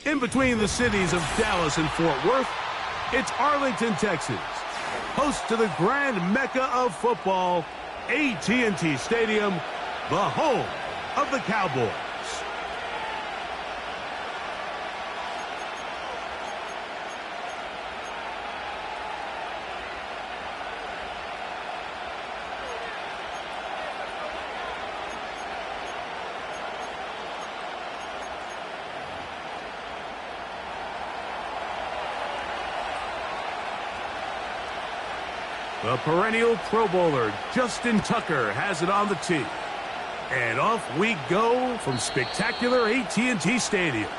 In between the cities of Dallas and Fort Worth, it's Arlington, Texas, host to the grand mecca of football, AT&T Stadium, the home of the Cowboys. The perennial Pro Bowler, Justin Tucker, has it on the tee. And off we go from spectacular AT&T Stadium.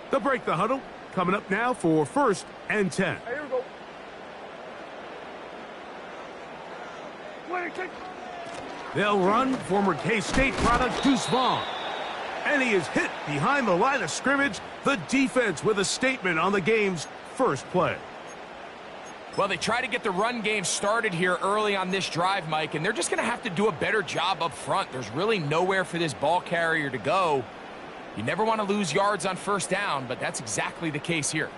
They'll break the huddle. Coming up now for 1st and 10. Here we go. They'll run former K-State product Deuce Vaughn. And he is hit behind the line of scrimmage. The defense with a statement on the game's first play. Well, they try to get the run game started here early on this drive, Mike, and they're just going to have to do a better job up front. There's really nowhere for this ball carrier to go. You never want to lose yards on 1st down, but that's exactly the case here.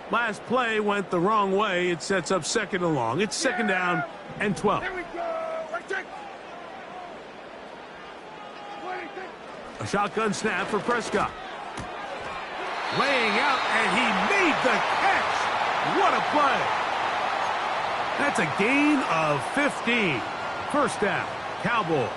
Last play went the wrong way. It sets up 2nd and long. It's 2nd down and 12. Here we go. A shotgun snap for Prescott. Laying out, and he made the catch. What a play. That's a gain of 15. 1st down, Cowboys.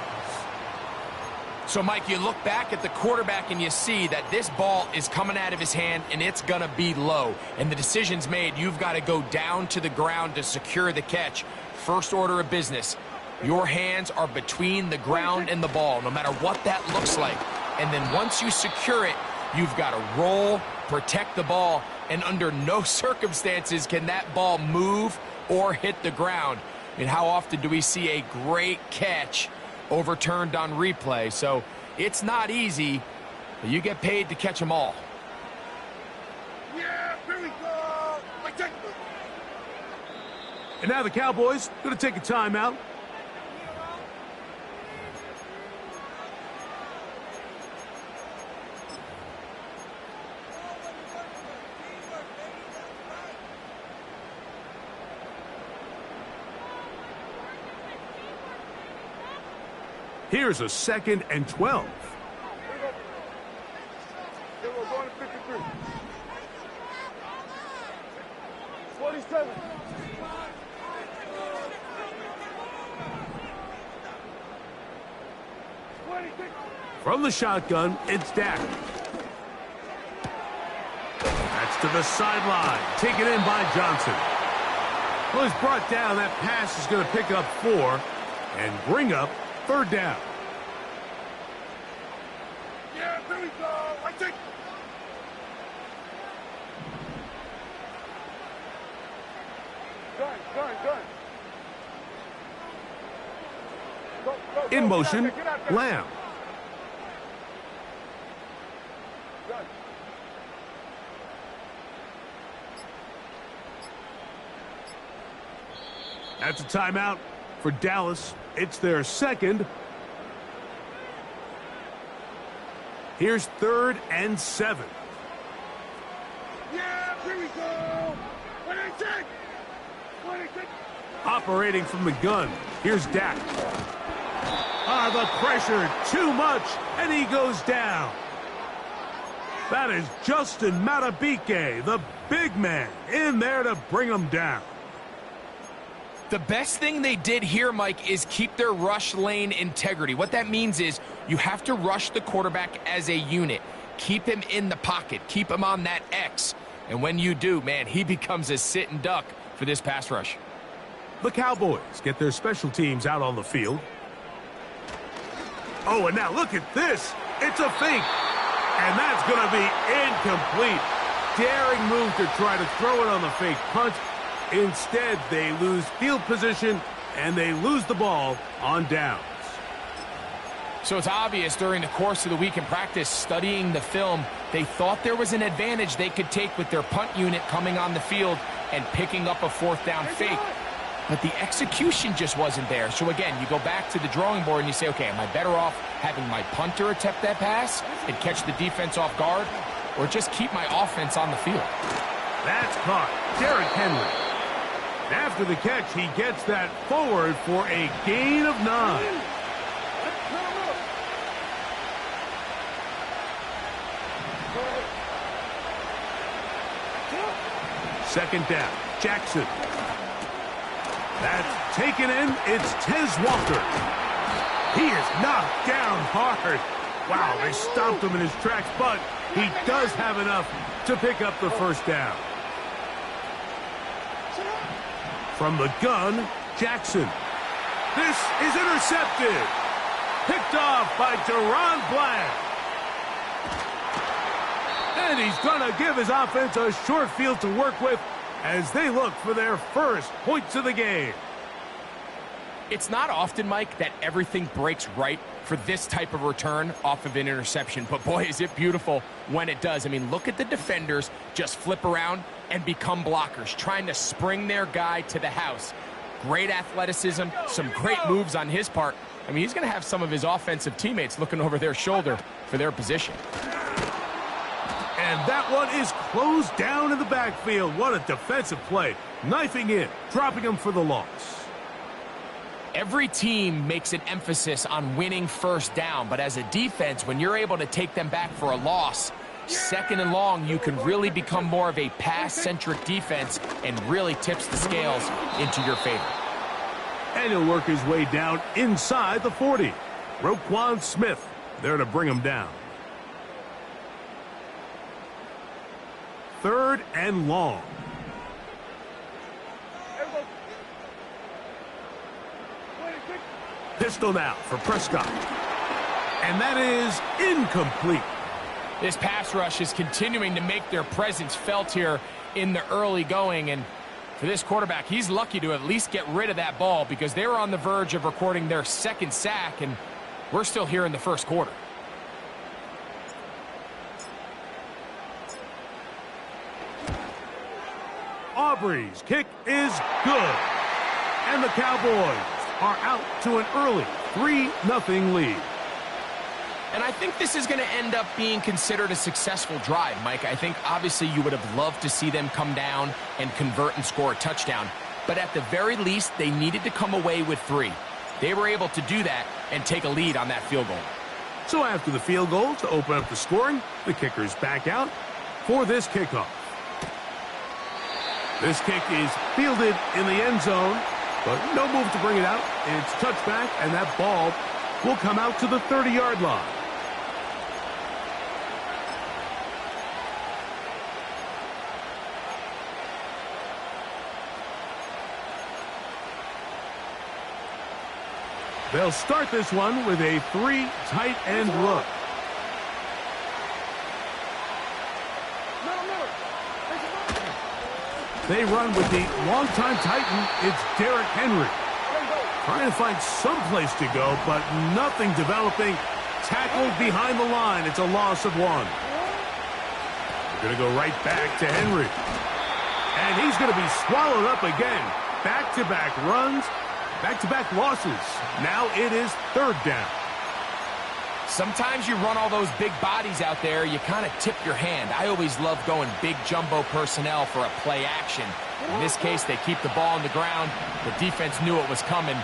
So, Mike, you look back at the quarterback and you see that this ball is coming out of his hand and it's going to be low. And the decision's made. You've got to go down to the ground to secure the catch. First order of business. Your hands are between the ground and the ball, no matter what that looks like. And then once you secure it, you've got to roll, protect the ball, and under no circumstances can that ball move or hit the ground. I mean, how often do we see a great catch overturned on replay? So it's not easy, but you get paid to catch them all. Yeah, here we go. And now the Cowboys going to take a timeout. Here's a 2nd and 12. Here we go, going to 53. 47. From the shotgun, it's Dak. That's to the sideline. Taken in by Johnson. Well, he's brought down. That pass is going to pick up 4 and bring up 3rd down. Yeah, here we go. Gun. In motion, Lamb. That's a timeout for Dallas. It's their 2nd. Here's 3rd and 7. Yeah, here we go. 26. Operating from the gun. Here's Dak. The pressure, too much, and he goes down. That is Justin Madubuike, the big man, in there to bring him down. The best thing they did here, Mike, is keep their rush lane integrity. What that means is you have to rush the quarterback as a unit. Keep him in the pocket. Keep him on that X. And when you do, man, he becomes a sitting duck for this pass rush. The Cowboys get their special teams out on the field. Oh, and now look at this. It's a fake. And that's going to be incomplete. Daring move to try to throw it on the fake punt. Instead, they lose field position, and they lose the ball on downs. So it's obvious during the course of the week in practice, studying the film, they thought there was an advantage they could take with their punt unit coming on the field and picking up a fourth down fake. But the execution just wasn't there. So again, you go back to the drawing board and you say, okay, am I better off having my punter attempt that pass and catch the defense off guard, or just keep my offense on the field? That's caught. Derrick Henry. After the catch, he gets that forward for a gain of 9. Second down, Jackson. That's taken in. It's Tez Walker. He is knocked down hard. Wow, they stopped him in his tracks, but he does have enough to pick up the first down. From the gun, Jackson. This is intercepted. Picked off by Deron Bland. And he's going to give his offense a short field to work with as they look for their first points of the game. It's not often, Mike, that everything breaks right for this type of return off of an interception. But boy, is it beautiful when it does. I mean, look at the defenders just flip around and become blockers, trying to spring their guy to the house. Great athleticism, some great moves on his part. I mean, he's going to have some of his offensive teammates looking over their shoulder for their position. And that one is closed down in the backfield. What a defensive play. Knifing in, dropping him for the loss. Every team makes an emphasis on winning first down, but as a defense, when you're able to take them back for a loss, second and long, you can really become more of a pass-centric defense and really tips the scales into your favor. And he'll work his way down inside the 40. Roquan Smith there to bring him down. Third and long. Pistol now for Prescott. And that is incomplete. This pass rush is continuing to make their presence felt here in the early going. And for this quarterback, he's lucky to at least get rid of that ball because they were on the verge of recording their second sack, and we're still here in the first quarter. Aubrey's kick is good. And the Cowboys are out to an early 3-0 lead. And I think this is going to end up being considered a successful drive, Mike. I think obviously you would have loved to see them come down and convert and score a touchdown. But at the very least, they needed to come away with 3. They were able to do that and take a lead on that field goal. So after the field goal to open up the scoring, the kicker's back out for this kickoff. This kick is fielded in the end zone, but no move to bring it out. It's touchback, and that ball will come out to the 30-yard line. They'll start this one with a 3 tight end look. They run with the longtime Titan. It's Derrick Henry. Trying to find some place to go, but nothing developing. Tackled behind the line. It's a loss of 1. They're going to go right back to Henry. And he's going to be swallowed up again. Back-to-back runs, back-to-back losses. Now it is 3rd down. Sometimes you run all those big bodies out there, you kind of tip your hand. I always love going big jumbo personnel for a play action. In this case, they keep the ball on the ground. The defense knew it was coming,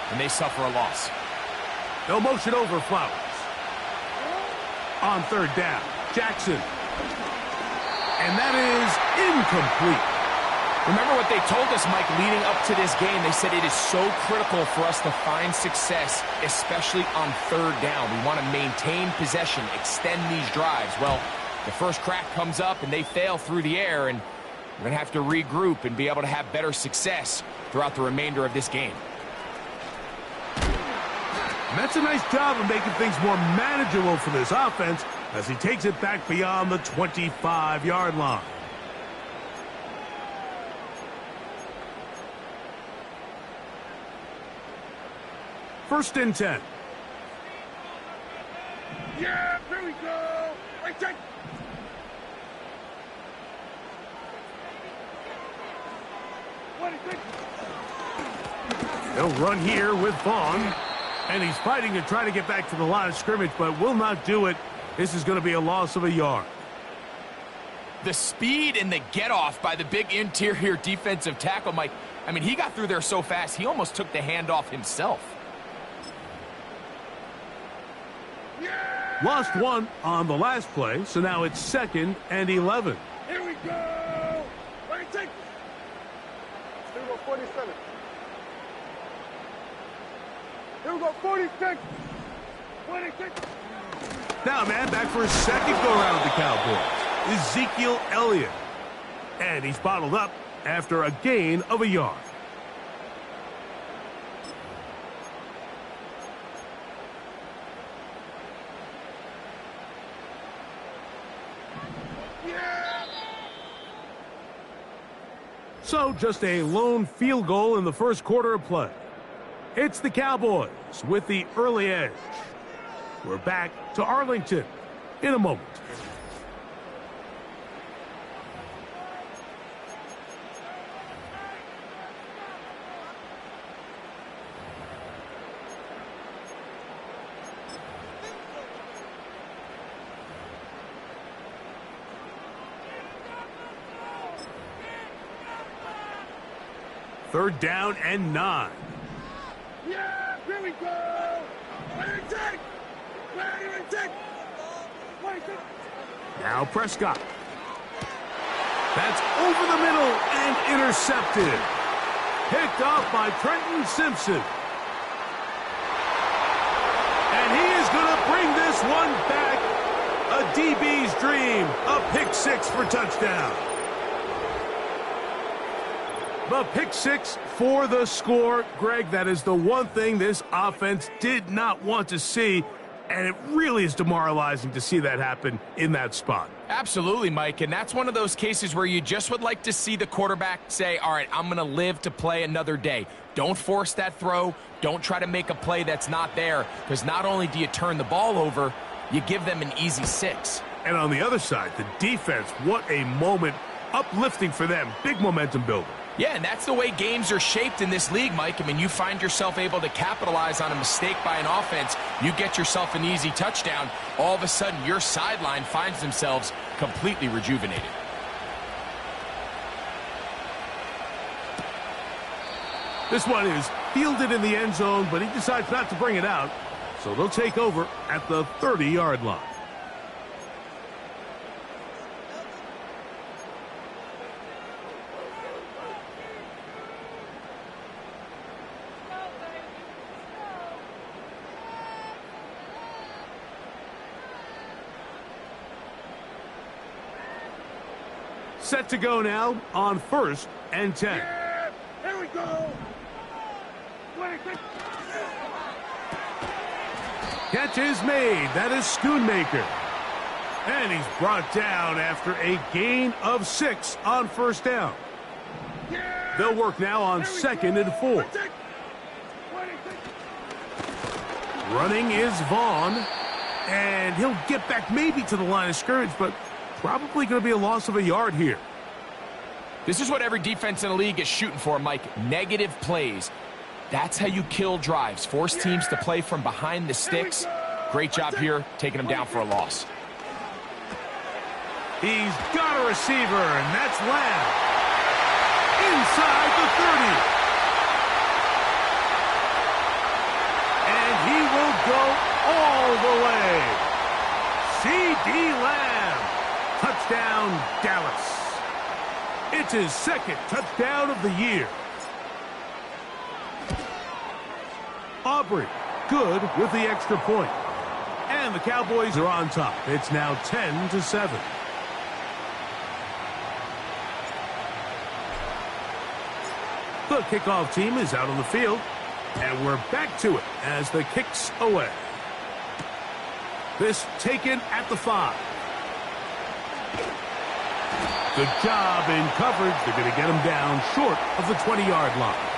and they suffer a loss. They'll motion over Flowers. On 3rd down, Jackson. And that is incomplete. Remember what they told us, Mike, leading up to this game. They said it is so critical for us to find success, especially on third down. We want to maintain possession, extend these drives. Well, the first crack comes up and they fail through the air, and we're going to have to regroup and be able to have better success throughout the remainder of this game. And that's a nice job of making things more manageable for this offense as he takes it back beyond the 25-yard line. First and 10. Yeah, here we go. Wait, check. They'll run here with Vaughn. And he's fighting to try to get back to the line of scrimmage, but will not do it. This is going to be a loss of a yard. The speed and the get-off by the big interior defensive tackle, Mike. I mean, he got through there so fast, he almost took the handoff himself. Lost one on the last play, so now it's 2nd and 11. Here we go. Wait, check. Here we go, 47. Here we go, 46. 26. Now, man, back for a second go-around with the Cowboys. Ezekiel Elliott. And he's bottled up after a gain of a yard. So just a lone field goal in the first quarter of play. It's the Cowboys with the early edge. We're back to Arlington in a moment. Third down and 9. Yeah, here we go. Wait, check. Wait, check. Wait, check. Now Prescott. That's over the middle and intercepted. Picked off by Trenton Simpson. And he is going to bring this one back. A DB's dream. A pick 6 for touchdown. The pick 6 for the score. Greg, that is the one thing this offense did not want to see, and it really is demoralizing to see that happen in that spot. Absolutely, Mike, and that's one of those cases where you just would like to see the quarterback say, all right, I'm going to live to play another day. Don't force that throw. Don't try to make a play that's not there, because not only do you turn the ball over, you give them an easy 6. And on the other side, the defense, what a moment. Uplifting for them. Big momentum builder. Yeah, and that's the way games are shaped in this league, Mike. I mean, you find yourself able to capitalize on a mistake by an offense. You get yourself an easy touchdown. All of a sudden, your sideline finds themselves completely rejuvenated. This one is fielded in the end zone, but he decides not to bring it out. So they'll take over at the 30-yard line. Set to go now on 1st and 10. Yeah, here we go. Wait, check. Catch is made. That is Schoonmaker. And he's brought down after a gain of 6 on 1st down. Yeah. They'll work now on 2nd and 4. Wait, check. Wait, check. Running is Vaughn. And he'll get back maybe to the line of scrimmage, but probably going to be a loss of a yard here. This is what every defense in the league is shooting for, Mike. Negative plays. That's how you kill drives. Force teams to play from behind the sticks. Great job here, taking them down for a loss. He's got a receiver, and that's Lamb. Inside the 30. And he will go all the way. C.D. Lamb. Touchdown, Dallas. It's his second touchdown of the year. Aubrey, good with the extra point. And the Cowboys are on top. It's now 10-7. The kickoff team is out on the field. And we're back to it as the kick's away. This taken at the 5. Good job in coverage. They're going to get him down short of the 20-yard line.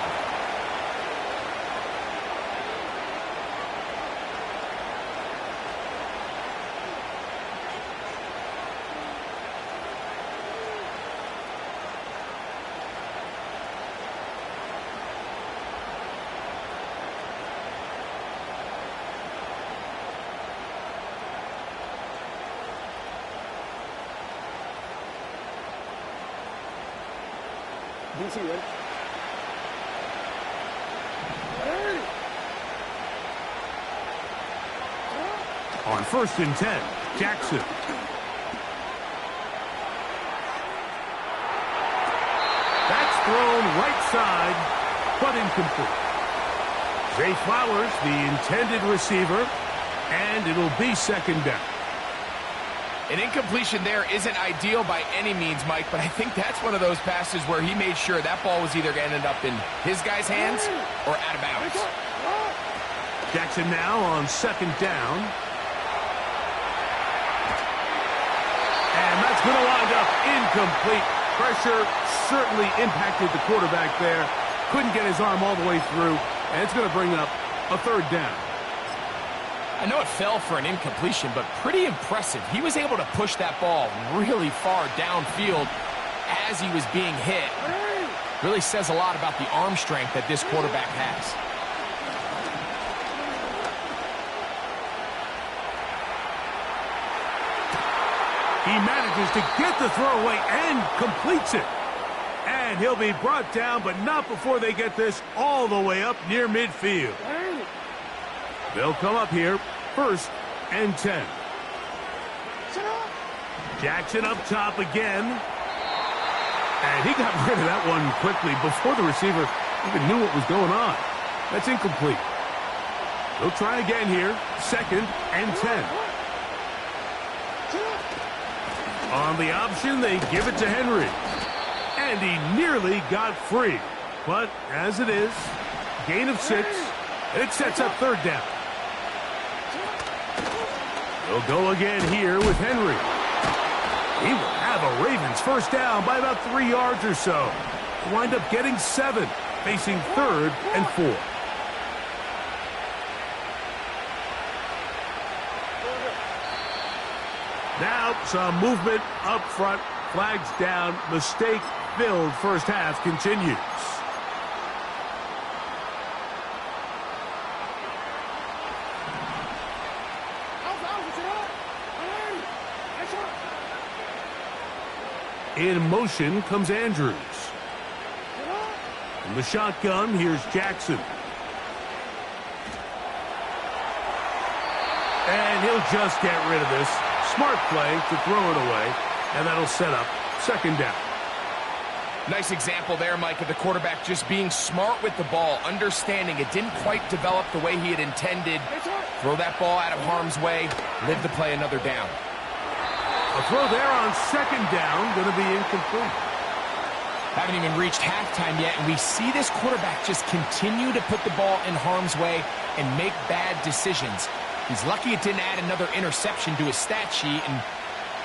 On 1st and 10, Jackson. That's thrown right side, but incomplete. Zay Flowers, the intended receiver, and it'll be 2nd down. An incompletion there isn't ideal by any means, Mike, but I think that's one of those passes where he made sure that ball was either going to end up in his guy's hands or out of bounds. Jackson now on 2nd down. And that's going to wind up incomplete. Pressure certainly impacted the quarterback there. Couldn't get his arm all the way through, and it's going to bring up a 3rd down. I know it fell for an incompletion, but pretty impressive. He was able to push that ball really far downfield as he was being hit. Really says a lot about the arm strength that this quarterback has. He manages to get the throw away and completes it. And he'll be brought down, but not before they get this all the way up near midfield. They'll come up here, 1st and 10. Jackson up top again. And he got rid of that one quickly before the receiver even knew what was going on. That's incomplete. They'll try again here, 2nd and 10. On the option, they give it to Henry. And he nearly got free. But as it is, gain of 6, and it sets up 3rd down. They'll go again here with Henry. He will have a Ravens 1st down by about 3 yards or so. Wind up getting 7, facing 3rd and 4. Now some movement up front. Flags down. Mistake-filled 1st half continues. In motion comes Andrews. From the shotgun, here's Jackson. And he'll just get rid of this. Smart play to throw it away, and that'll set up 2nd down. Nice example there, Mike, of the quarterback just being smart with the ball, understanding it didn't quite develop the way he had intended. Throw that ball out of harm's way, live to play another down. A throw there on 2nd down, going to be incomplete. Haven't even reached halftime yet, and we see this quarterback just continue to put the ball in harm's way and make bad decisions. He's lucky it didn't add another interception to his stat sheet, and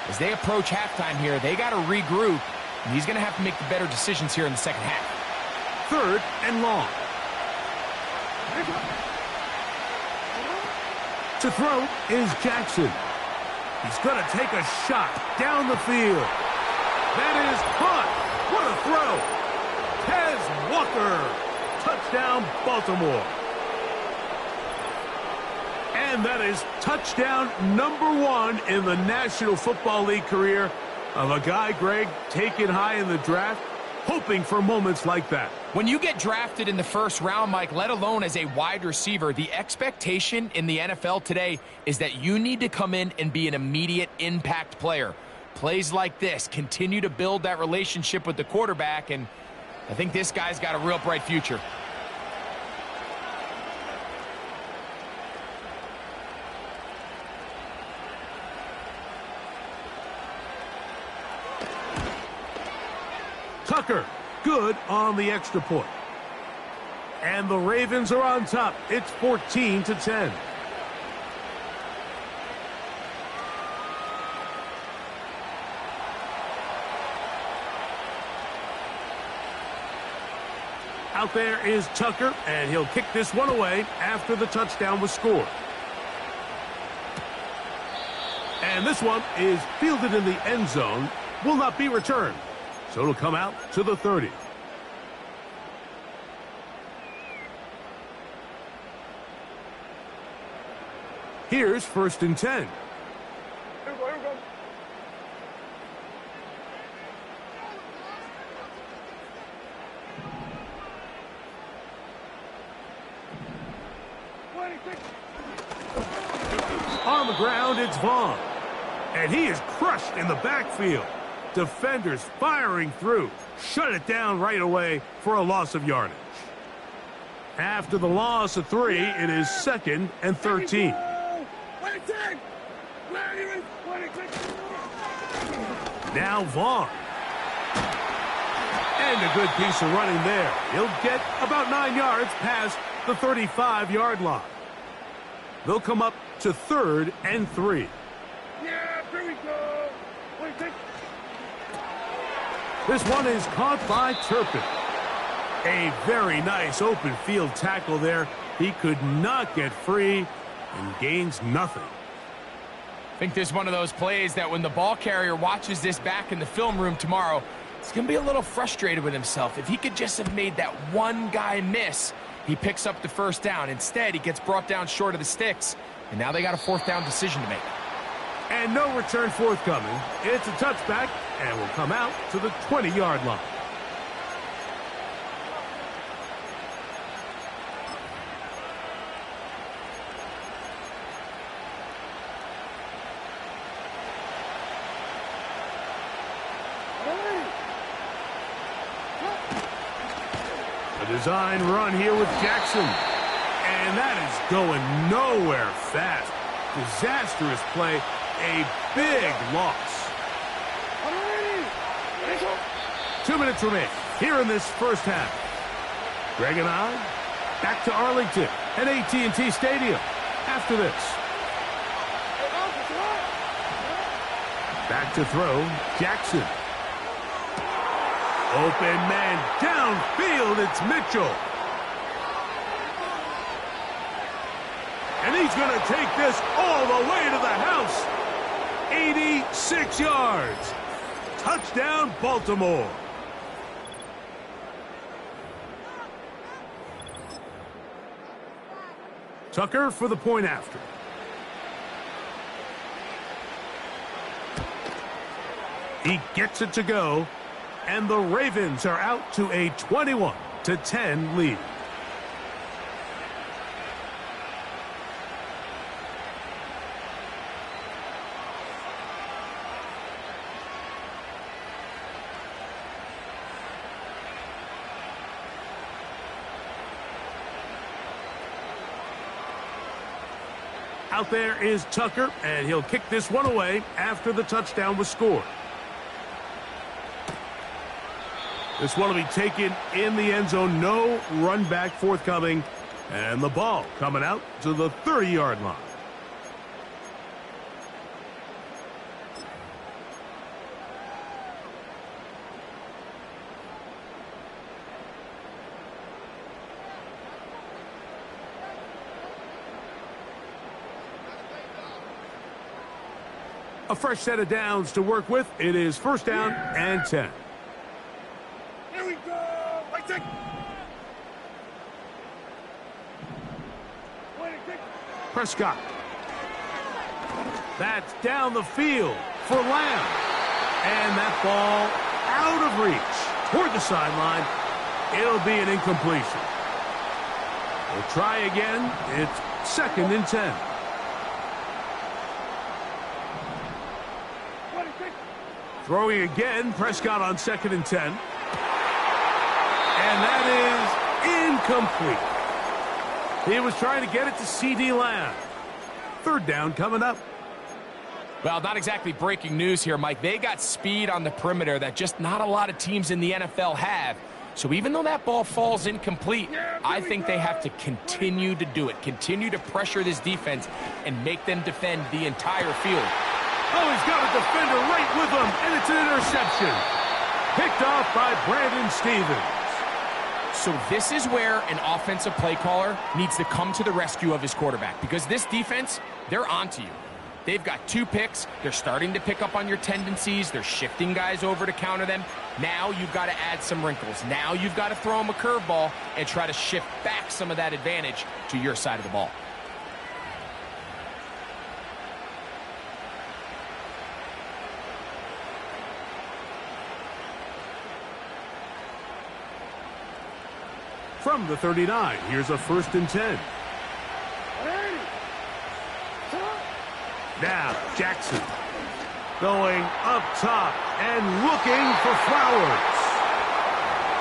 as they approach halftime here, they got to regroup, and he's going to have to make the better decisions here in the 2nd half. 3rd and long. To throw is Jackson. He's going to take a shot down the field. That is caught. What a throw. Tez Walker. Touchdown, Baltimore. And that is touchdown number 1 in the National Football League career of a guy, Greg, taken high in the draft, hoping for moments like that. When you get drafted in the 1st round, Mike, let alone as a wide receiver, the expectation in the NFL today is that you need to come in and be an immediate impact player. Plays like this continue to build that relationship with the quarterback, and I think this guy's got a real bright future. Tucker, good on the extra point. And the Ravens are on top. It's 14-10. Out there is Tucker, and he'll kick this one away after the touchdown was scored. And this one is fielded in the end zone, will not be returned. So it'll come out to the 30. Here's 1st and 10. Here we go, here we go. On the ground, it's Vaughn. And he is crushed in the backfield. Defenders firing through. Shut it down right away for a loss of yardage. After the loss of 3, it is 2nd and 13. Now Vaughn. And a good piece of running there. He'll get about 9 yards past the 35-yard line. They'll come up to 3rd and 3. Yeah, here we go. This one is caught by Turpin. A very nice open field tackle there. He could not get free and gains nothing. I think this is one of those plays that when the ball carrier watches this back in the film room tomorrow, he's going to be a little frustrated with himself. If he could just have made that one guy miss, he picks up the 1st down. Instead, he gets brought down short of the sticks, and now they got a 4th down decision to make. And no return forthcoming. It's a touchback and will come out to the 20-yard line. A design run here with Jackson. And that is going nowhere fast. Disastrous play. A big loss. 2 minutes remain here in this first half. Greg and I back to Arlington at AT&T Stadium after this. Back to throw, Jackson. Open man downfield, it's Mitchell. And he's going to take this all the way to the house. 86 yards. Touchdown, Baltimore. Tucker for the point after. He gets it to go, and the Ravens are out to a 21-10 lead. Out there is Tucker, and he'll kick this one away after the touchdown was scored. This one will be taken in the end zone. No run back forthcoming. And the ball coming out to the 30-yard line. A fresh set of downs to work with. It is 1st down and 10. Here we go. Prescott. That's down the field for Lamb. And that ball out of reach toward the sideline. It'll be an incompletion. We'll try again. It's 2nd and 10. Throwing again, Prescott on 2nd and 10. And that is incomplete. He was trying to get it to C.D. Lamb. 3rd down coming up. Well, not exactly breaking news here, Mike. They got speed on the perimeter that just not a lot of teams in the NFL have. So even though that ball falls incomplete, I think they have to continue to do it. Continue to pressure this defense and make them defend the entire field. Oh, he's got a defender right with him, and it's an interception. Picked off by Brandon Stephens. So this is where an offensive play caller needs to come to the rescue of his quarterback, because this defense, they're onto you. They've got 2 picks. They're starting to pick up on your tendencies. They're shifting guys over to counter them. Now you've got to add some wrinkles. Now you've got to throw them a curveball and try to shift back some of that advantage to your side of the ball. From the 39, here's a 1st and 10. Now, Jackson going up top and looking for Flowers.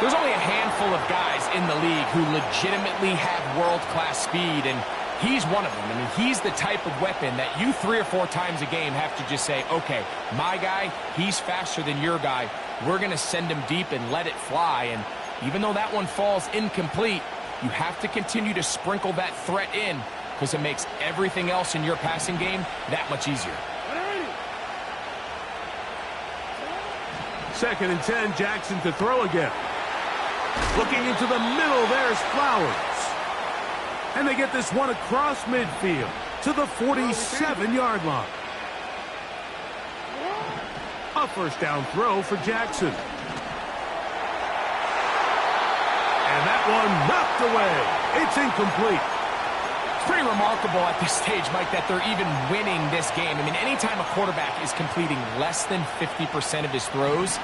There's only a handful of guys in the league who legitimately have world-class speed, and he's one of them. I mean, he's the type of weapon that you 3 or 4 times a game have to just say, okay, my guy, he's faster than your guy. We're going to send him deep and let it fly. And even though that one falls incomplete, you have to continue to sprinkle that threat in, because it makes everything else in your passing game that much easier. 2nd and 10, Jackson to throw again. Looking into the middle, there's Flowers. And they get this one across midfield to the 47-yard line. A 1st down throw for Jackson. And that one knocked away. It's incomplete. It's pretty remarkable at this stage, Mike, that they're even winning this game. I mean, anytime a quarterback is completing less than 50% of his throws,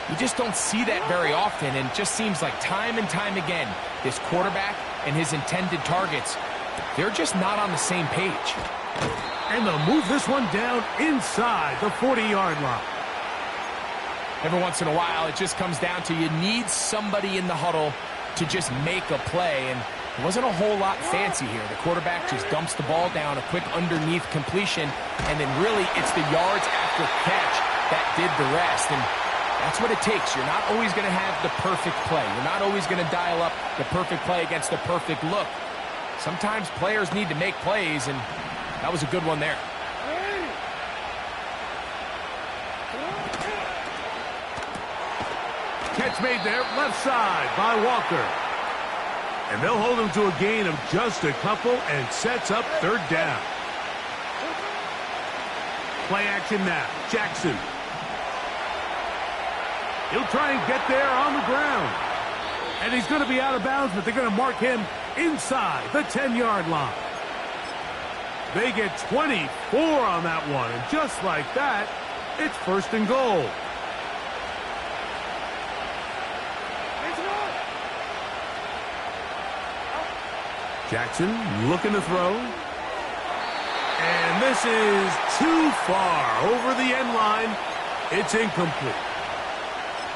you just don't see that very often, and it just seems like time and time again, this quarterback and his intended targets, they're just not on the same page. And they'll move this one down inside the 40-yard line. Every once in a while, it just comes down to you need somebody in the huddle to just make a play, and it wasn't a whole lot fancy here. The quarterback just dumps the ball down, a quick underneath completion, and then really it's the yards after catch that did the rest. And that's what it takes. You're not always going to have the perfect play. You're not always going to dial up the perfect play against the perfect look. Sometimes players need to make plays, and that was a good one there. Catch made there, left side by Walker. And they'll hold him to a gain of just a couple and sets up 3rd down. Play action now. Jackson. He'll try and get there on the ground. And he's going to be out of bounds, but they're going to mark him inside the 10-yard line. They get 24 on that one, and just like that, it's 1st and goal. Jackson looking to throw. And this is too far over the end line. It's incomplete.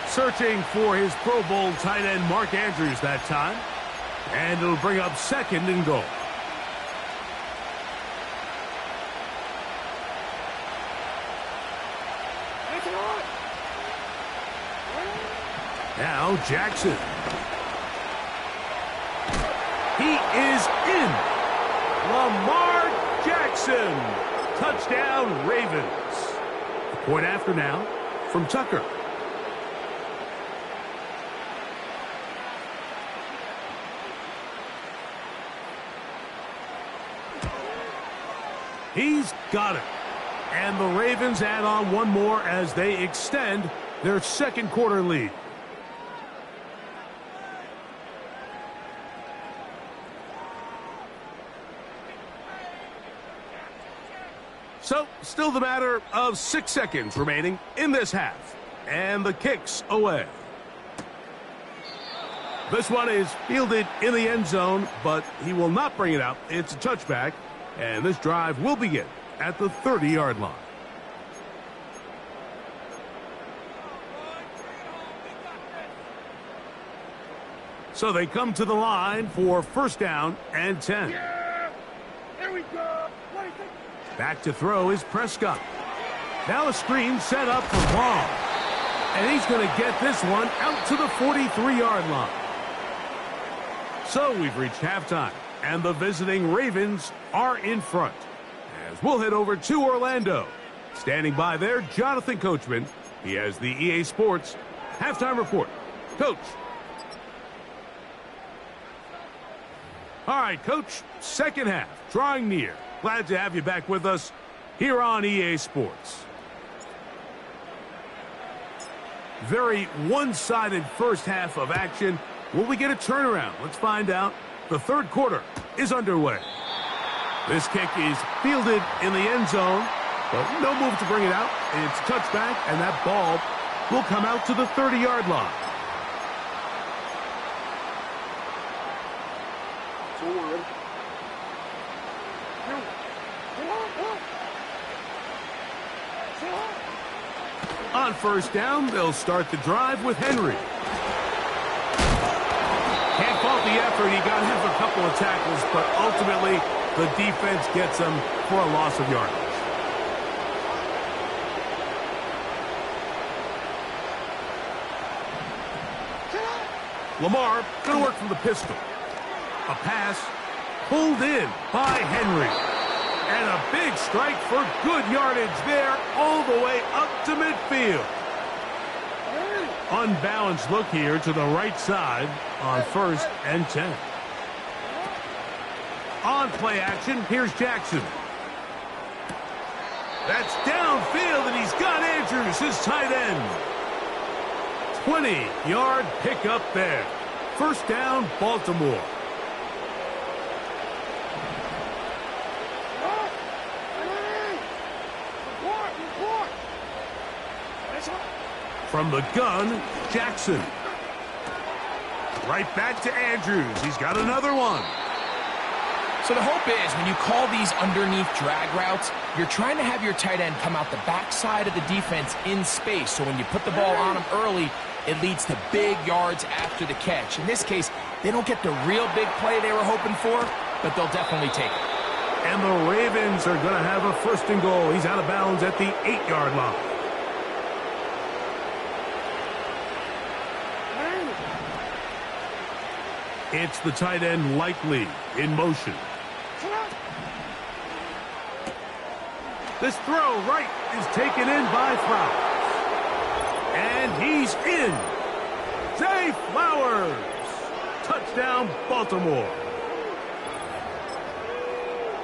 Searching for his Pro Bowl tight end Mark Andrews that time. And it'll bring up 2nd and goal. Now Jackson. He is in. Lamar Jackson. Touchdown, Ravens. A point after now from Tucker. He's got it. And the Ravens add on one more as they extend their 2nd quarter lead. So, still the matter of 6 seconds remaining in this half. And the kick's away. This one is fielded in the end zone, but he will not bring it out. It's a touchback, and this drive will begin at the 30-yard line. So they come to the line for first down and 10. Yeah! There we go! Back to throw is Prescott. Now a screen set up for Vaughn. And he's going to get this one out to the 43-yard line. So we've reached halftime, and the visiting Ravens are in front. As we'll head over to Orlando. Standing by there, Jonathan Coachman. He has the EA Sports halftime report. Coach. All right, Coach, second half, drawing near. Glad to have you back with us here on EA Sports. Very one-sided first half of action. Will we get a turnaround? Let's find out. The third quarter is underway. This kick is fielded in the end zone, but no move to bring it out. It's touchback, and that ball will come out to the 30-yard line. On first down, they'll start the drive with Henry. Can't fault the effort. He got him for a couple of tackles, but ultimately the defense gets him for a loss of yardage. Lamar going to work from the pistol. A pass pulled in by Henry. And a big strike for good yardage there all the way up to midfield. Unbalanced look here to the right side on first and 10. On play action, here's Jackson. That's downfield, and he's got Andrews, his tight end. 20-yard pickup there. First down, Baltimore. From the gun, Jackson. Right back to Andrews. He's got another one. So the hope is when you call these underneath drag routes, you're trying to have your tight end come out the backside of the defense in space. So when you put the ball on him early, it leads to big yards after the catch. In this case, they don't get the real big play they were hoping for, but they'll definitely take it. And the Ravens are going to have a first and goal. He's out of bounds at the 8-yard line. It's the tight end Likely in motion. This throw right is taken in by Flowers. And he's in. Zay Flowers. Touchdown, Baltimore.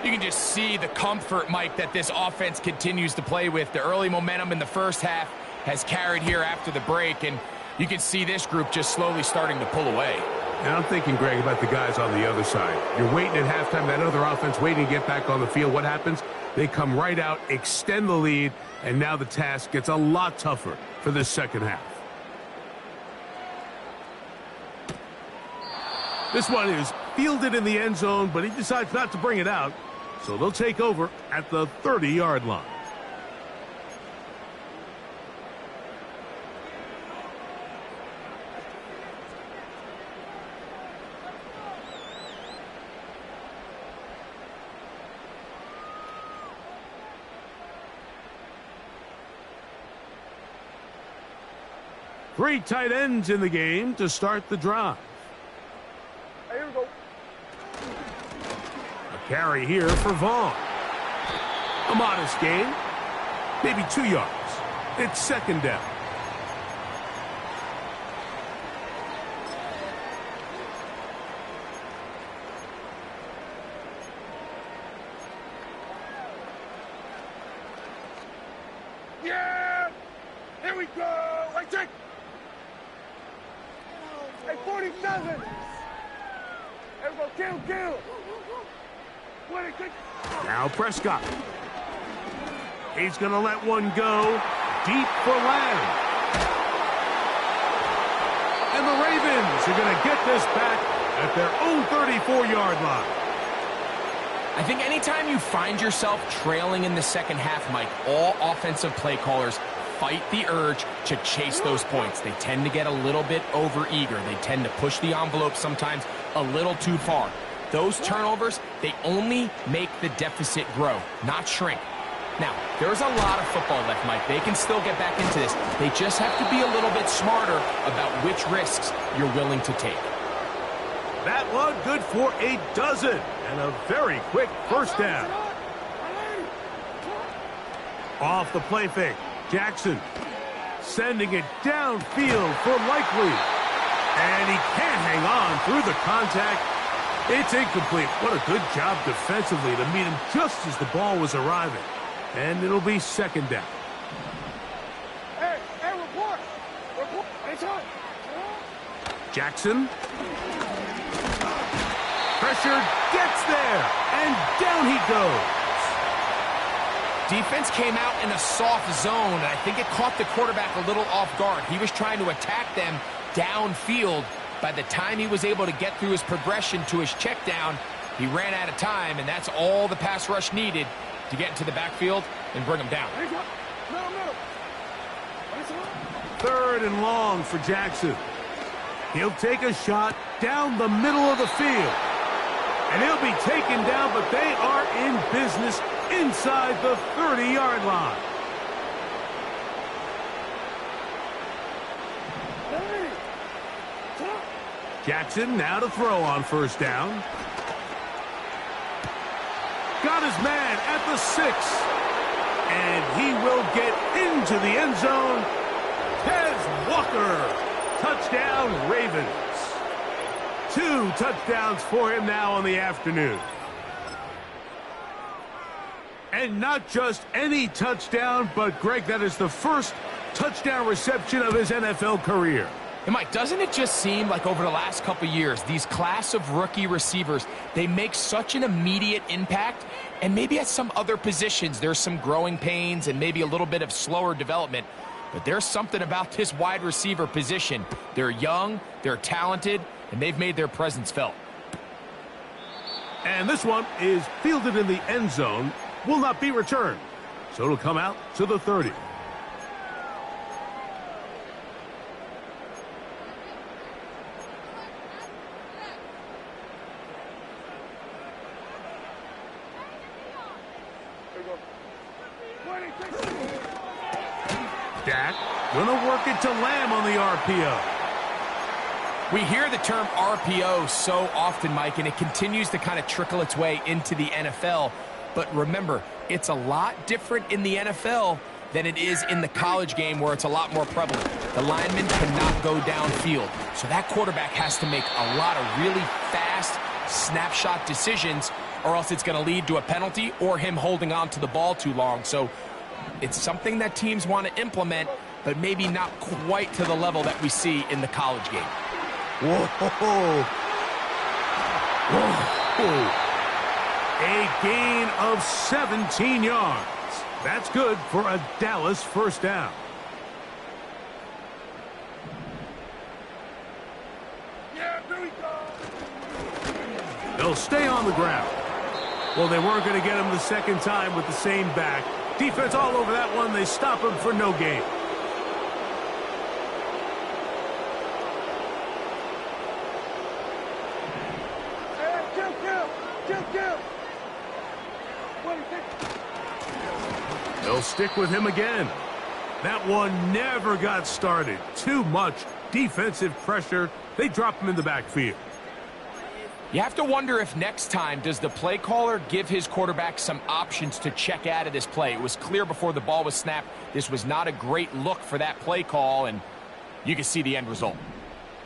You can just see the comfort, Mike, that this offense continues to play with. The early momentum in the first half has carried here after the break, and you can see this group just slowly starting to pull away. And I'm thinking, Greg, about the guys on the other side. You're waiting at halftime, that other offense waiting to get back on the field. What happens? They come right out, extend the lead, and now the task gets a lot tougher for this second half. This one is fielded in the end zone, but he decides not to bring it out. So they'll take over at the 30-yard line. Three tight ends in the game to start the drive. Here we go. A carry here for Vaughn. A modest gain. Maybe 2 yards. It's second down. Yeah! Here we go! Right check! Hey, 47! Here we go, kill! Now Prescott. He's going to let one go deep for Lamb. And the Ravens are going to get this back at their own 34-yard line. I think anytime you find yourself trailing in the second half, Mike, all offensive play callers fight the urge to chase those points. They tend to get a little bit overeager. They tend to push the envelope sometimes a little too far. Those turnovers, they only make the deficit grow, not shrink. Now, there's a lot of football left, Mike. They can still get back into this. They just have to be a little bit smarter about which risks you're willing to take. That one good for a dozen and a very quick first down. Off the play fake, Jackson sending it downfield for Likely. And he can't hang on through the contact. It's incomplete. What a good job defensively to meet him just as the ball was arriving. And it'll be second down. Hey, report. Hey, time. Jackson. Pressure gets there. And down he goes. Defense came out in a soft zone, and I think it caught the quarterback a little off guard. He was trying to attack them downfield. By the time he was able to get through his progression to his check down, he ran out of time, and that's all the pass rush needed to get into the backfield and bring him down. Third and long for Jackson. He'll take a shot down the middle of the field. And he'll be taken down, but they are in business inside the 30-yard line. Jackson now to throw on first down. Got his man at the 6. And he will get into the end zone. Tez Walker. Touchdown, Ravens. 2 touchdowns for him now on the afternoon. And not just any touchdown, but, Greg, that is the first touchdown reception of his NFL career. And Mike, doesn't it just seem like over the last couple years, these class of rookie receivers, they make such an immediate impact, and maybe at some other positions there's some growing pains and maybe a little bit of slower development, but there's something about this wide receiver position. They're young, they're talented, and they've made their presence felt. And this one is fielded in the end zone, will not be returned, so it'll come out to the 30. Dak gonna work it to Lamb on the RPO. We hear the term RPO so often, Mike, and it continues to kind of trickle its way into the NFL. But remember, it's a lot different in the NFL than it is in the college game where it's a lot more prevalent. The lineman cannot go downfield, so that quarterback has to make a lot of really fast snapshot decisions, or else it's going to lead to a penalty or him holding on to the ball too long. So it's something that teams want to implement, but maybe not quite to the level that we see in the college game. Whoa. Whoa. A gain of 17 yards. That's good for a Dallas first down. Yeah, here we go. They'll stay on the ground. Well, they weren't going to get him the second time with the same back. Defense all over that one. They stop him for no gain. They'll stick with him again. That one never got started. Too much defensive pressure. They drop him in the backfield. You have to wonder if next time does the play caller give his quarterback some options to check out of this play. It was clear before the ball was snapped this was not a great look for that play call, and you can see the end result.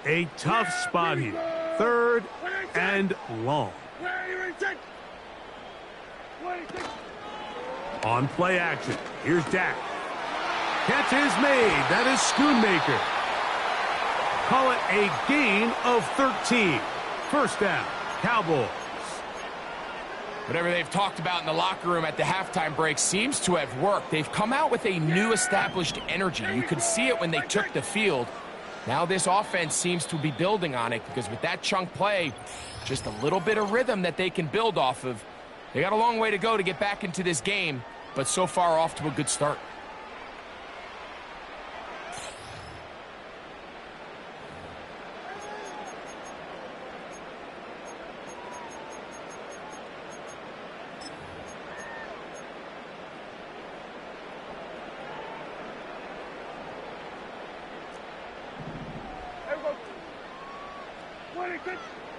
A tough spot here. Third and long. On play action, here's Dak. Catch is made. That is Schoonmaker. Call it a gain of 13. First down, Cowboys. Whatever they've talked about in the locker room at the halftime break seems to have worked. They've come out with a new established energy. You could see it when they took the field. Now this offense seems to be building on it because with that chunk play, just a little bit of rhythm that they can build off of. They got a long way to go to get back into this game, but so far off to a good start.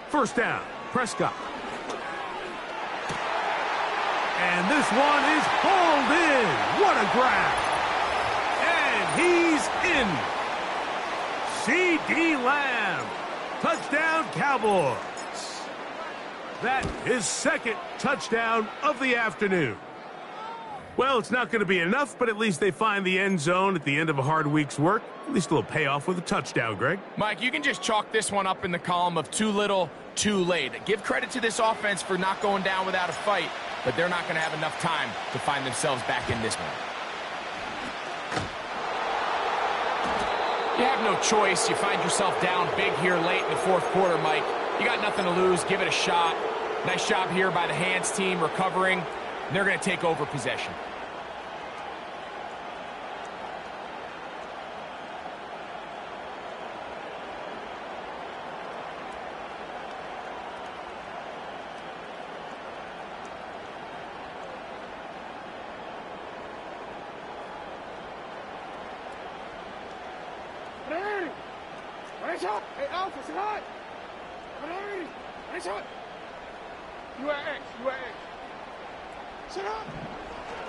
First down, Prescott. And this one is hauled in. What a grab. And he's in. C.D. Lamb. Touchdown, Cowboys. That is second touchdown of the afternoon. Well, it's not going to be enough, but at least they find the end zone at the end of a hard week's work. At least a little payoff with a touchdown, Greg. Mike, you can just chalk this one up in the column of too little, too late. Give credit to this offense for not going down without a fight, but they're not going to have enough time to find themselves back in this one. You have no choice. You find yourself down big here late in the fourth quarter, Mike. You got nothing to lose. Give it a shot. Nice job here by the Hands team recovering. They're going to take over possession. Hey, Alpha, say hi. Nice shot. You are X. Say hi.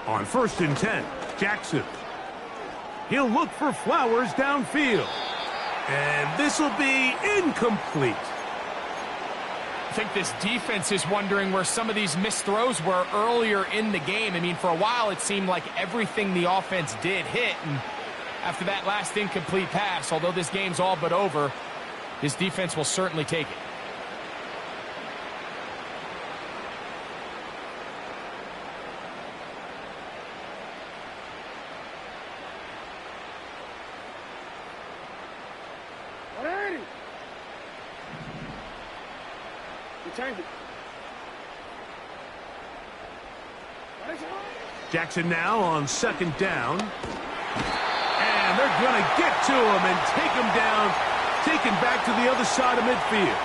On 1st and 10, Jackson. He'll look for Flowers downfield. And this will be incomplete. I think this defense is wondering where some of these missed throws were earlier in the game. I mean, for a while it seemed like everything the offense did hit, and after that last incomplete pass, although this game's all but over, this defense will certainly take it. Jackson now on 2nd down. And they're going to get to him and take him down, taken back to the other side of midfield.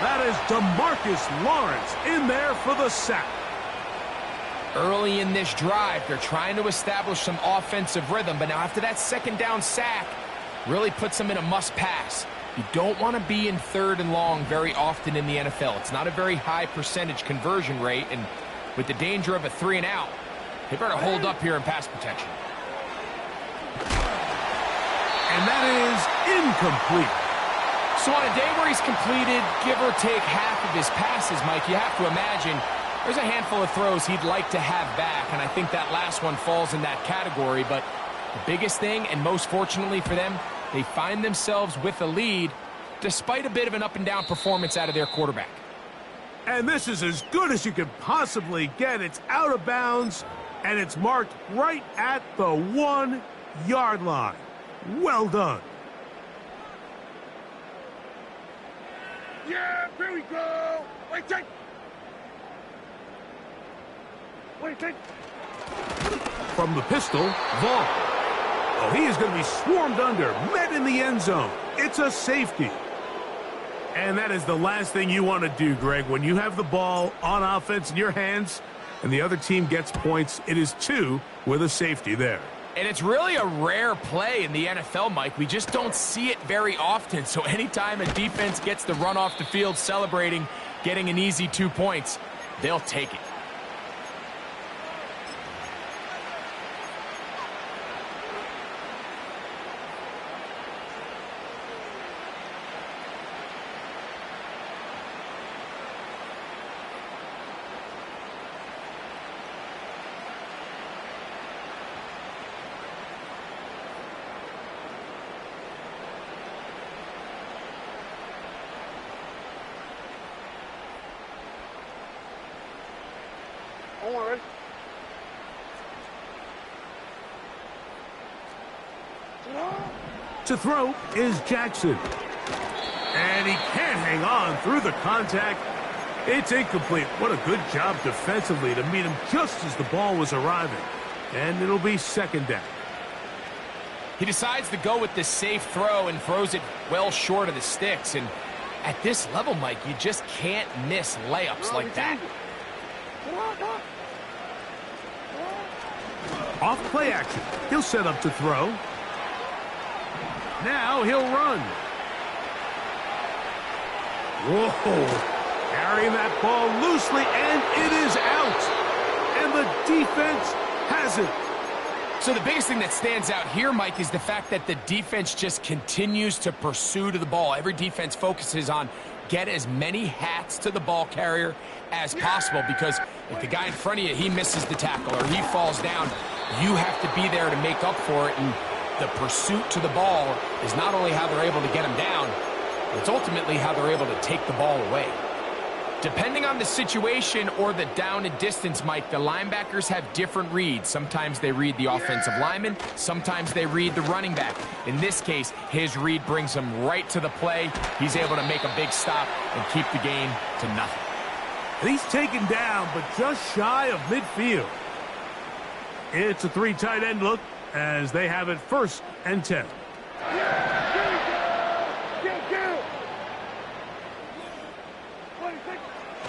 That is DeMarcus Lawrence in there for the sack. Early in this drive, they're trying to establish some offensive rhythm, but now after that 2nd down sack, really puts them in a must-pass. You don't want to be in 3rd and long very often in the NFL. It's not a very high percentage conversion rate, and with the danger of a 3-and-out, they better hold up here in pass protection. And that is incomplete. So on a day where he's completed, give or take half of his passes, Mike, you have to imagine there's a handful of throws he'd like to have back, and I think that last one falls in that category. But the biggest thing, and most fortunately for them, they find themselves with a lead despite a bit of an up-and-down performance out of their quarterback. And this is as good as you could possibly get. It's out of bounds, and it's marked right at the 1-yard line. Well done. Yeah, here we go. Wait, take. From the pistol, Vaughn. Oh, he is going to be swarmed under, met in the end zone. It's a safety. And that is the last thing you want to do, Greg. When you have the ball on offense in your hands and the other team gets points, it is 2 with a safety there. And it's really a rare play in the NFL, Mike. We just don't see it very often. So anytime a defense gets the run off the field celebrating, getting an easy 2 points, they'll take it. To throw is Jackson. And he can't hang on through the contact. It's incomplete. What a good job defensively to meet him just as the ball was arriving. And it'll be 2nd down. He decides to go with the safe throw and throws it well short of the sticks. And at this level, Mike, you just can't miss layups like that. Off play action. He'll set up to throw. Now he'll run. Whoa. Carrying that ball loosely, and it is out. And the defense has it. So the biggest thing that stands out here, Mike, is the fact that the defense just continues to pursue to the ball. Every defense focuses on get as many hats to the ball carrier as possible, because if the guy in front of you, he misses the tackle or he falls down, you have to be there to make up for it. And the pursuit to the ball is not only how they're able to get him down, it's ultimately how they're able to take the ball away. Depending on the situation or the down and distance, Mike, the linebackers have different reads. Sometimes they read the offensive lineman. Sometimes they read the running back. In this case, his read brings him right to the play. He's able to make a big stop and keep the game to nothing. And he's taken down, but just shy of midfield. It's a 3 tight end look as they have it 1st and 10.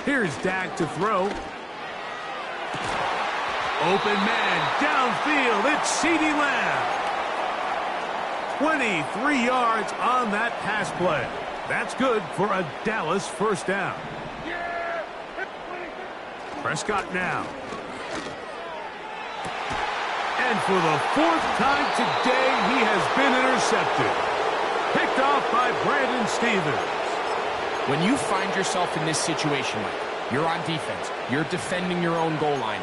Here's Dak to throw. Open man, downfield, it's CeeDee Lamb. 23 yards on that pass play. That's good for a Dallas 1st down. Prescott now. And for the 4th time today, he has been intercepted. Picked off by Brandon Stephens. When you find yourself in this situation, Mike, you're on defense, you're defending your own goal line,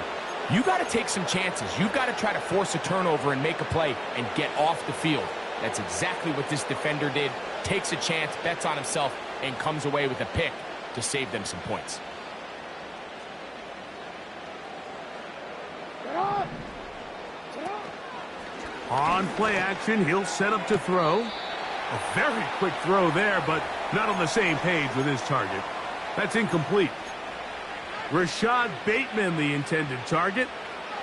you got to take some chances. You've got to try to force a turnover and make a play and get off the field. That's exactly what this defender did. Takes a chance, bets on himself, and comes away with a pick to save them some points. On play action, he'll set up to throw. A very quick throw there, but not on the same page with his target. That's incomplete. Rashad Bateman, the intended target,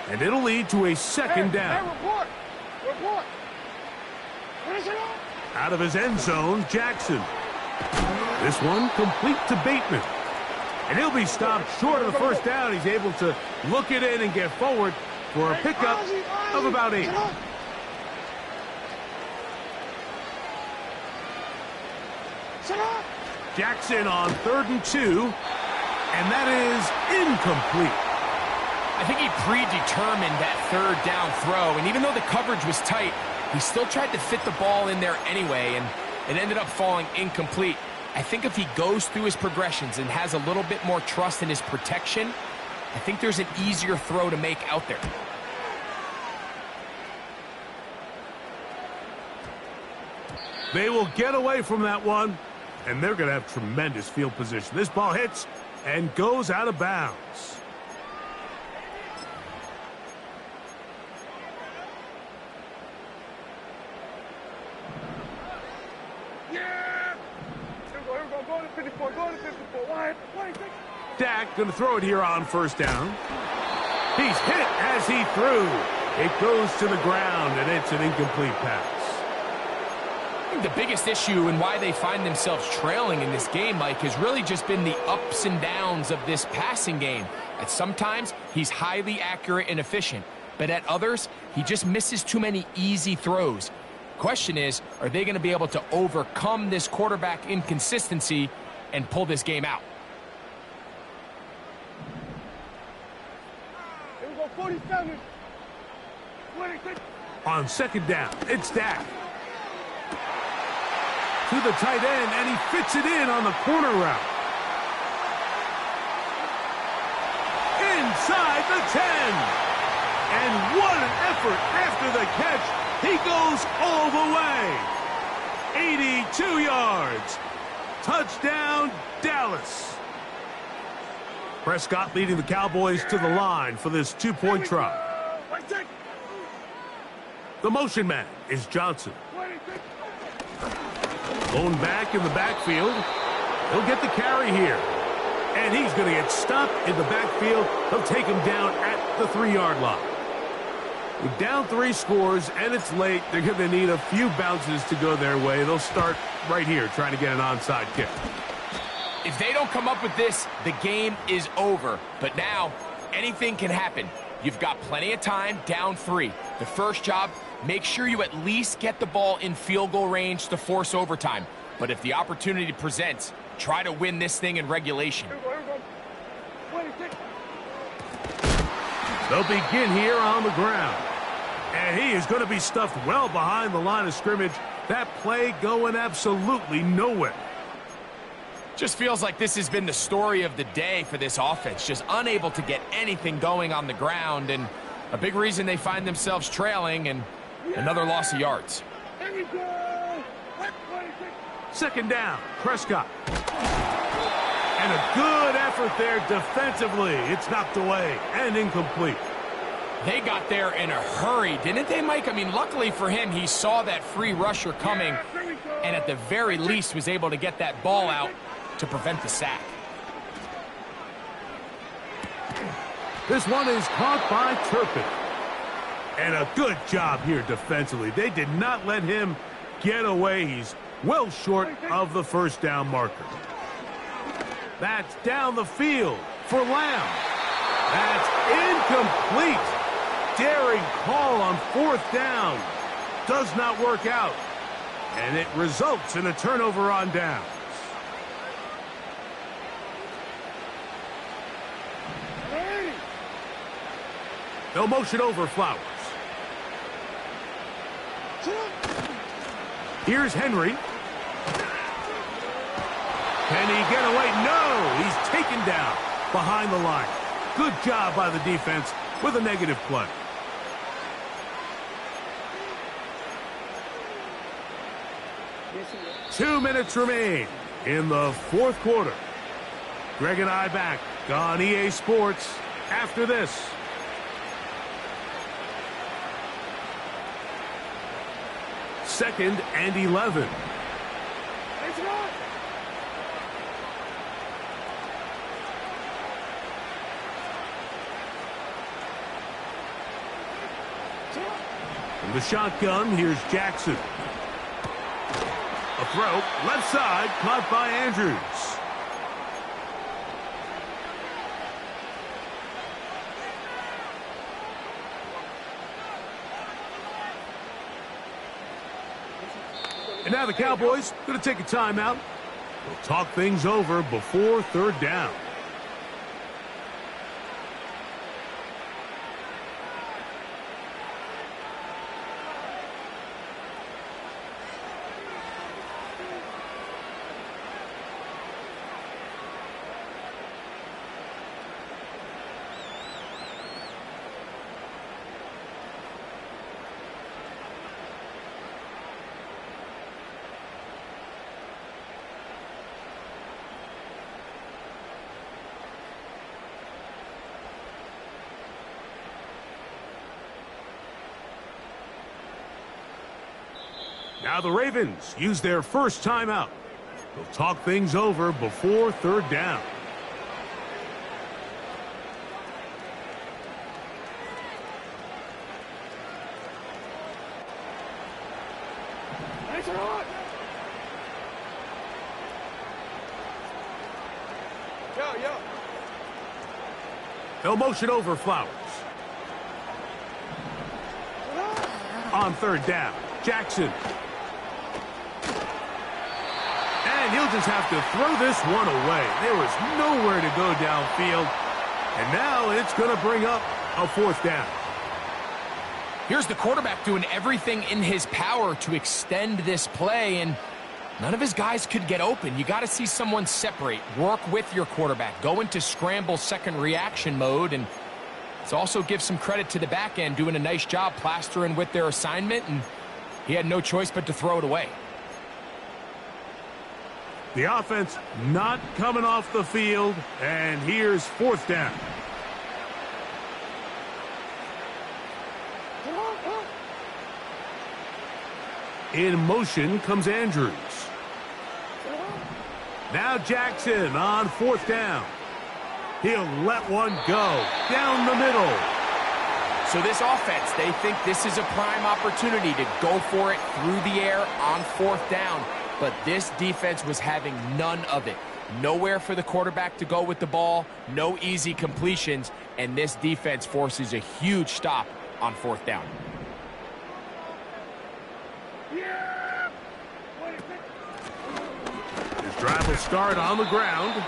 and it'll lead to a 2nd down. Report. Finish it up. Out of his end zone, Jackson. This one complete to Bateman. And he'll be stopped short of the 1st down. He's able to look it in and get forward for a pickup of about 8. Jackson on 3rd and 2, and that is incomplete. I think he predetermined that 3rd down throw, and even though the coverage was tight, he still tried to fit the ball in there anyway, and it ended up falling incomplete. I think if he goes through his progressions and has a little bit more trust in his protection, I think there's an easier throw to make out there. They will get away from that one. And they're going to have tremendous field position. This ball hits and goes out of bounds. Yeah! Here we go. Go to 54. Go to 54. Wide. Dak going to throw it here on 1st down. He's hit as he threw. It goes to the ground, and it's an incomplete pass. The biggest issue and why they find themselves trailing in this game, Mike, has really just been the ups and downs of this passing game. At sometimes, he's highly accurate and efficient, but at others, he just misses too many easy throws. Question is, are they going to be able to overcome this quarterback inconsistency and pull this game out? Here we go, 47. 26. On 2nd down, it's Dak. To the tight end, and he fits it in on the corner route. Inside the 10. And what an effort after the catch. He goes all the way. 82 yards. Touchdown, Dallas. Prescott leading the Cowboys to the line for this 2-point try. The motion man is Johnson. Going back in the backfield. He'll get the carry here. And he's going to get stopped in the backfield. They'll take him down at the 3-yard line. With down 3 scores and it's late, they're going to need a few bounces to go their way. They'll start right here trying to get an onside kick. If they don't come up with this, the game is over. But now, anything can happen. You've got plenty of time, down 3. The first job, make sure you at least get the ball in field goal range to force overtime. But if the opportunity presents, try to win this thing in regulation. They'll begin here on the ground. And he is going to be stuffed well behind the line of scrimmage. That play going absolutely nowhere. Just feels like this has been the story of the day for this offense. Just unable to get anything going on the ground. And a big reason they find themselves trailing and another loss of yards. Second down, Prescott. And a good effort there defensively. It's knocked away and incomplete. They got there in a hurry, didn't they, Mike? I mean, luckily for him, he saw that free rusher coming and at the very least was able to get that ball out to prevent the sack. This one is caught by Turpin. And a good job here defensively. They did not let him get away. He's well short of the first down marker. That's down the field for Lamb. That's incomplete. Daring call on fourth down. Does not work out. And it results in a turnover on downs. They'll motion over Flowers. Here's Henry. Can he get away? No! He's taken down behind the line. Good job by the defense with a negative play. Two minutes remain in the fourth quarter. Greg and I back on EA Sports after this. Second and 11. From the shotgun, here's Jackson. A throw, left side, caught by Andrews. And now the Cowboys going to take a timeout. We'll talk things over before third down. Now the Ravens use their first timeout. They'll talk things over before third down. They'll motion over Flowers. On third down, Jackson. And he'll just have to throw this one away. There was nowhere to go downfield. And now it's going to bring up a fourth down. Here's the quarterback doing everything in his power to extend this play, and none of his guys could get open. You got to see someone separate, work with your quarterback, go into scramble second reaction mode, and let's also give some credit to the back end doing a nice job plastering with their assignment, and he had no choice but to throw it away. The offense not coming off the field, and here's fourth down. In motion comes Andrews. Now Jackson on fourth down. He'll let one go down the middle. So this offense, they think this is a prime opportunity to go for it through the air on fourth down. But this defense was having none of it. Nowhere for the quarterback to go with the ball, no easy completions, and this defense forces a huge stop on fourth down. Drive will start on the ground.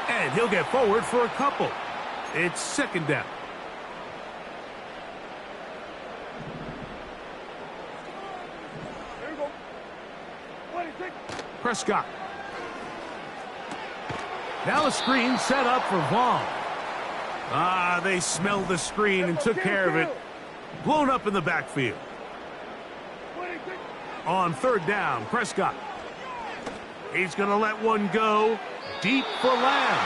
And he'll get forward for a couple. It's second down. There you go. Prescott. Now a screen set up for Vaughn. They smelled the screen and took care of it. Blown up in the backfield. On third down, Prescott. He's going to let one go deep for Lamb.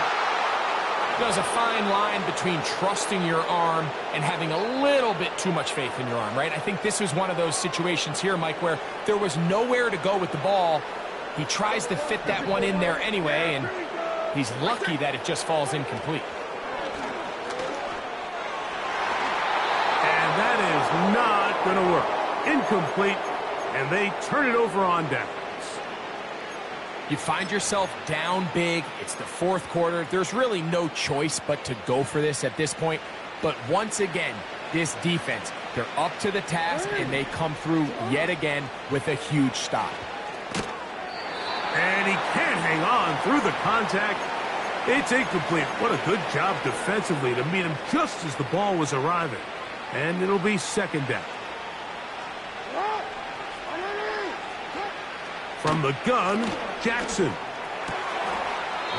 There's a fine line between trusting your arm and having a little bit too much faith in your arm, right? I think this was one of those situations here, Mike, where there was nowhere to go with the ball. He tries to fit that one in there anyway, and he's lucky that it just falls incomplete. And that is not going to work. Incomplete, and they turn it over on downs. You find yourself down big. It's the fourth quarter. There's really no choice but to go for this at this point. But once again, this defense, they're up to the task, and they come through yet again with a huge stop. And he can't hang on through the contact. It's incomplete. What a good job defensively to meet him just as the ball was arriving. And it'll be second down. From the gun, Jackson.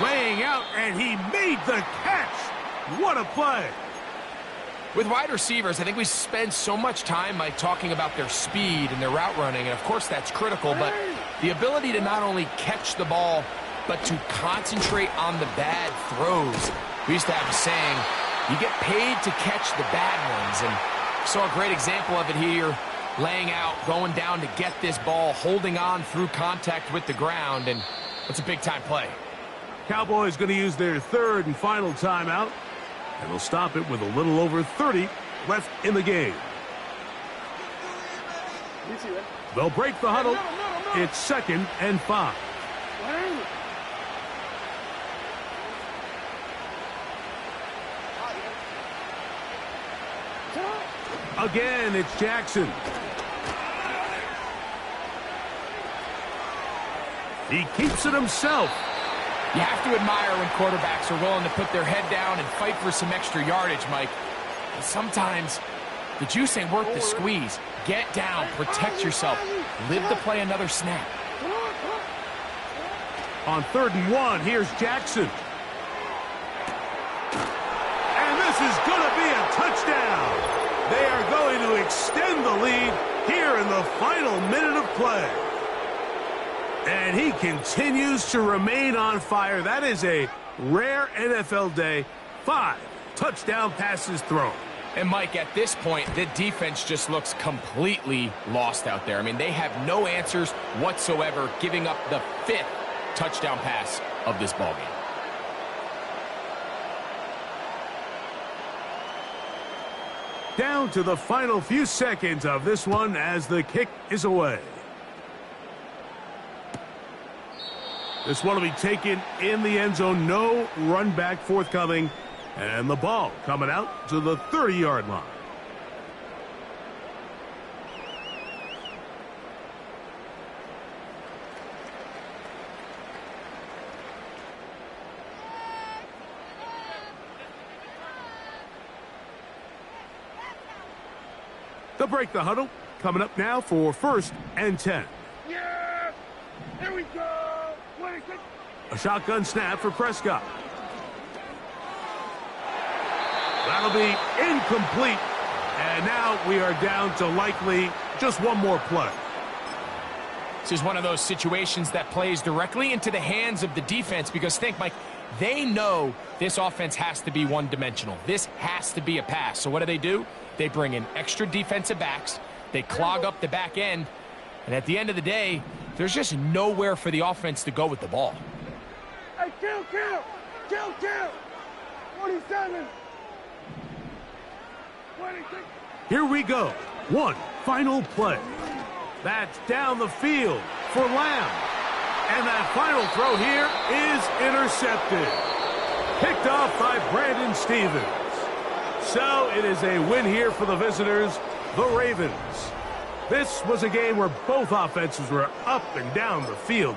Laying out, and he made the catch. What a play. With wide receivers, I think we spend so much time talking about their speed and their route running, and of course that's critical, but the ability to not only catch the ball, but to concentrate on the bad throws. We used to have a saying, you get paid to catch the bad ones, and saw a great example of it here. Laying out, going down to get this ball, holding on through contact with the ground, and it's a big-time play. Cowboys going to use their third and final timeout, and they'll stop it with a little over 30 left in the game. They'll break the huddle. It's second and 5. Again, it's Jackson. He keeps it himself. You have to admire when quarterbacks are willing to put their head down and fight for some extra yardage, Mike. And sometimes the juice ain't worth the squeeze. Get down, protect yourself, live to play another snap. On third and 1, here's Jackson. And this is going to be a touchdown. They are going to extend the lead here in the final minute of play. And he continues to remain on fire. That is a rare NFL day. 5 touchdown passes thrown. And, Mike, at this point, the defense just looks completely lost out there. I mean, they have no answers whatsoever, giving up the 5th touchdown pass of this ballgame. Down to the final few seconds of this one as the kick is away. This one will be taken in the end zone. No run back forthcoming. And the ball coming out to the 30-yard line. They'll break the huddle. Coming up now for first and 10. Yes! Here we go! A shotgun snap for Prescott. That'll be incomplete. And now we are down to likely just one more play. This is one of those situations that plays directly into the hands of the defense because think, Mike, they know this offense has to be one-dimensional. This has to be a pass. So what do? They bring in extra defensive backs. They clog up the back end. And at the end of the day, there's just nowhere for the offense to go with the ball. Hey, kill! 47! 26! Here we go. One final play. That's down the field for Lamb. And that final throw here is intercepted. Picked off by Brandon Stephens. So it is a win here for the visitors, the Ravens. This was a game where both offenses were up and down the field.